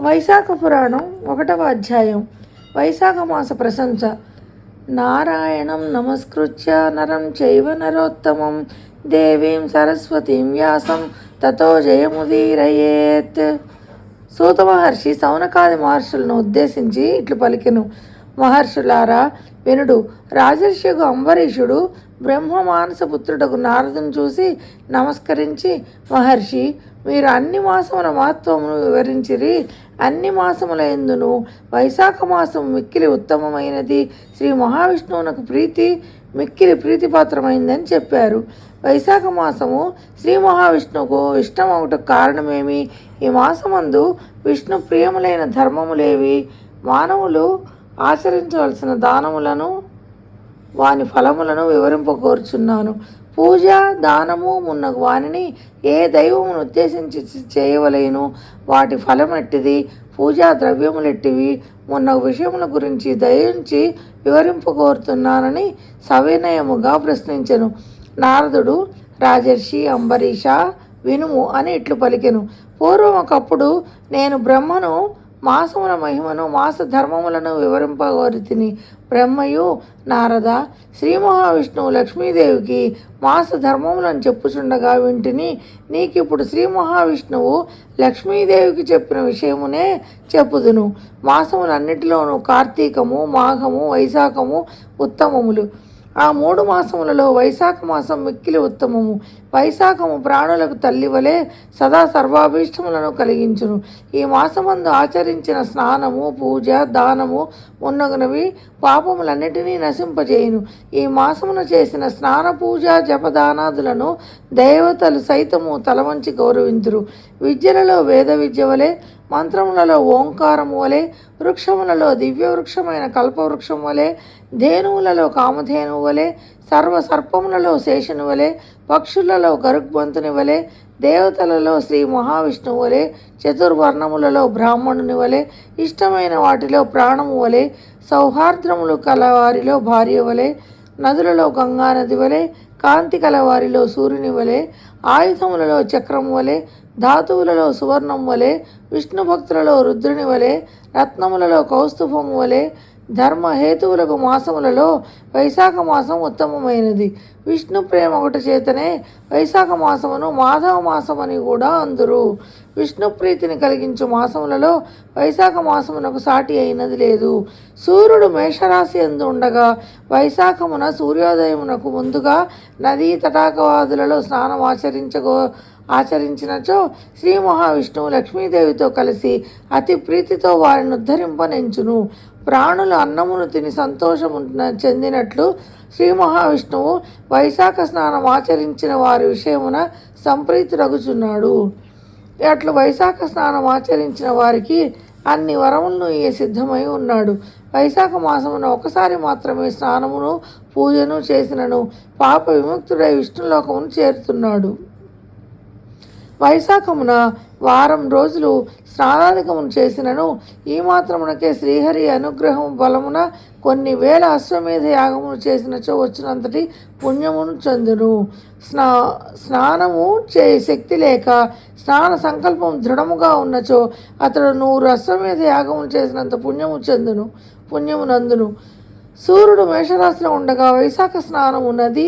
వైశాఖ పురాణం 1వ అధ్యాయం. వైశాఖ మాస ప్రశంస. నారాయణం నమస్కృత్య నరం చైవ నరోత్తమం దేవీం సరస్వతీం వ్యాసం తతో జయముదీరయేత్. సూత మహర్షి సౌనకాది మహర్షులను ఉద్దేశించి ఇట్లు పలికెను. మహర్షులారా వినుడు. రాజర్షిగు అంబరీషుడు బ్రహ్మ మానస పుత్రుడకు నారదుని చూసి నమస్కరించి, మహర్షి, మీరు అన్ని మాసముల మహత్వమును వివరించిరి. అన్ని మాసముల యందును వైశాఖ మాసం మిక్కిలి ఉత్తమమైనది, శ్రీ మహావిష్ణువునకు మిక్కిలి ప్రీతిపాత్రమైందని చెప్పారు. వైశాఖ మాసము శ్రీ మహావిష్ణువుకు ఇష్టమవుటకు కారణమేమి? ఈ మాసమందు విష్ణు ప్రియములైన ధర్మములేవి? మానవులు ఆచరించవలసిన దానములను వాని ఫలములను వివరింపకోరుచున్నాను. పూజ, దానము మున్నగు వానిని ఏ దైవమును ఉద్దేశించి చేయవలేను? వాటి ఫలమెట్టిది? పూజా ద్రవ్యములెట్టివి? మున్నగు విషయముల గురించి దయించి వివరింపకోరుతున్నానని సవినయముగా ప్రశ్నించెను. నారదుడు, రాజర్షి అంబరీష, వినుము అని ఇట్లు పలికెను. పూర్వం ఒకప్పుడు నేను బ్రహ్మను మాసముల మహిమను మాస ధర్మములను వివరింపగోరితిని. బ్రహ్మయు, నారద, శ్రీ మహావిష్ణువు లక్ష్మీదేవికి మాస ధర్మములను చెప్పుచుండగా వింటిని. నీకిప్పుడు శ్రీ మహావిష్ణువు లక్ష్మీదేవికి చెప్పిన విషయమునే చెప్పుదును. మాసములన్నిటిలోనూ కార్తీకము, మాఘము, వైశాఖము ఉత్తమములు. ఆ 3 మాసములలో వైశాఖ మాసం మిక్కిలి ఉత్తమము. వైశాఖము ప్రాణులకు తల్లివలే సదా సర్వాభీష్టములను కలిగించును. ఈ మాసమందు ఆచరించిన స్నానము, పూజ, దానము మున్నగునవి పాపములన్నిటినీ నశింపజేయును. ఈ మాసమున చేసిన స్నాన, పూజ, జపదానాదులను దేవతలు సైతము తలవంచి గౌరవింతురు. విద్యలలో వేద విద్య వలె, మంత్రములలో ఓంకారము వలె, వృక్షములలో దివ్య వృక్షమైన కల్పవృక్షం వలె, ధేనువులలో కామధేనువు వలె, సర్పములలో శేషుని వలె, పక్షులలో గరుగ్బంతుని వలె, దేవతలలో శ్రీ మహావిష్ణువు వలె, చతుర్వర్ణములలో బ్రాహ్మణుని వలె, ఇష్టమైన వాటిలో ప్రాణము వలె, సౌహార్ద్రములు కలవారిలో భార్య వలె, నదులలో గంగానది వలె, కాంతి కలవారిలో సూర్యుని వలె, ఆయుధములలో చక్రము వలె, ధాతువులలో సువర్ణం వలె, విష్ణు భక్తులలో రుద్రుని వలె, రత్నములలో కౌస్తుభము వలె, ధర్మహేతువులకు మాసములలో వైశాఖ మాసం ఉత్తమమైనది. విష్ణు ప్రేమ ఒకటి చేతనే వైశాఖ మాసమును మాధవ మాసమని కూడా అందురు. విష్ణు ప్రీతిని కలిగించు మాసములలో వైశాఖ మాసమునకు సాటి అయినది లేదు. సూర్యుడు మేషరాశి యందు ఉండగా వైశాఖమున సూర్యోదయమునకు ముందుగా నదీ తటాకవాదులలో స్నానం ఆచరించినచో శ్రీ మహావిష్ణువు లక్ష్మీదేవితో కలిసి అతి ప్రీతితో వారిని ఉద్ధరింపనెంచును. ప్రాణులు అన్నమును తిని సంతోషము చెందినట్లు శ్రీ మహావిష్ణువు వైశాఖ స్నానం ఆచరించిన వారి విషయమున సంప్రీతుడగుచున్నాడు. అట్లు వైశాఖ స్నానం ఆచరించిన వారికి అన్ని వరములను ఈ సిద్ధమై ఉన్నాడు. వైశాఖ మాసమున ఒకసారి మాత్రమే స్నానమును పూజను చేసినను పాప విముక్తుడై విష్ణులోకమును చేరుతున్నాడు. వైశాఖమున వారం రోజులు స్నానాధికమును చేసినను ఈ మాత్రమునకే శ్రీహరి అనుగ్రహం బలమున కొన్ని వేల అశ్వమేధ యాగమును చేసినచో వచ్చినంతటి పుణ్యమును చెందును. స్నానము చే శక్తి లేక స్నాన సంకల్పం దృఢముగా ఉన్నచో అతడు 100 అశ్వమేధ యాగములు చేసినంత పుణ్యమునందును. సూర్యుడు మేషరాశిలో ఉండగా వైశాఖ స్నానము నది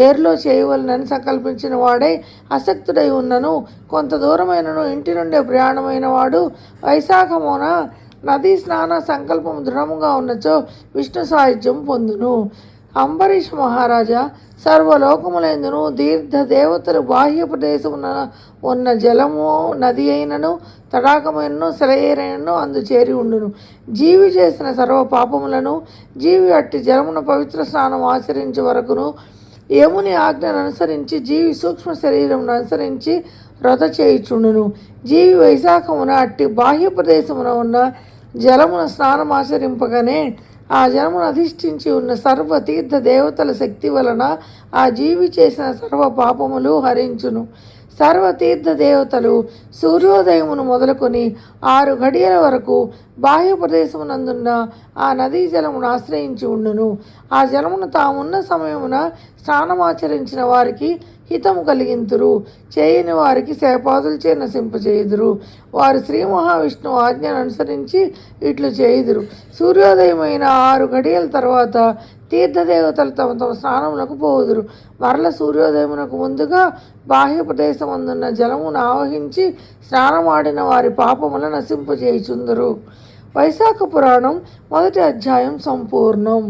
ఏరులో చేయవలనని సంకల్పించిన వాడై అసక్తుడై ఉన్నను కొంత దూరమైనను ఇంటి నుండే ప్రయాణమైన వాడు వైశాఖమున నదీ స్నాన సంకల్పం దృఢముగా ఉన్నచో విష్ణు సాయుధ్యం పొందును. అంబరీష మహారాజా, సర్వలోకములందును తీర్థ దేవతలు బాహ్య ప్రదేశమున ఉన్న జలము నది అయినను తడాకమైనను సెలయేరైనను అందు చేరి ఉండును. జీవి చేసిన సర్వ పాపములను జీవి అట్టి జలమున పవిత్ర స్నానం ఆచరించే వరకును యముని ఆజ్ఞను అనుసరించి జీవి సూక్ష్మ శరీరమును అనుసరించి వ్రత చేయుచుండును. జీవి వైశాఖమున అట్టి బాహ్య ప్రదేశమున ఉన్న జలమున స్నానం ఆచరింపగానే ఆ జలమును అధిష్ఠించి ఉన్న సర్వ తీర్థ దేవతల శక్తి వలన ఆ జీవి చేసిన సర్వ పాపములు హరించును. సర్వతీర్థ దేవతలు సూర్యోదయమును మొదలుకొని 6 గడియల వరకు బాహ్య ప్రదేశమునందున్న ఆ నదీ జలమును ఆశ్రయించి ఉండును. ఆ జలమును తామున్న సమయమున స్నానమాచరించిన వారికి హితము కలిగింతురు. చేయని వారికి శాపాదులచే నశింపచేయుదురు. వారు శ్రీ మహావిష్ణువు ఆజ్ఞను అనుసరించి ఇట్లు చేయుదురు. సూర్యోదయమైన 6 గడియల తర్వాత తీర్థదేవతలు తమ తమ స్నానములకు పోవుదురు. మరల సూర్యోదయమునకు ముందుగా బాహ్య ప్రదేశమందున్న జలమును ఆవహించి స్నానమాడిన వారి పాపముల నశింపజేయుచుందురు. వైశాఖ పురాణం 1వ అధ్యాయం సంపూర్ణం.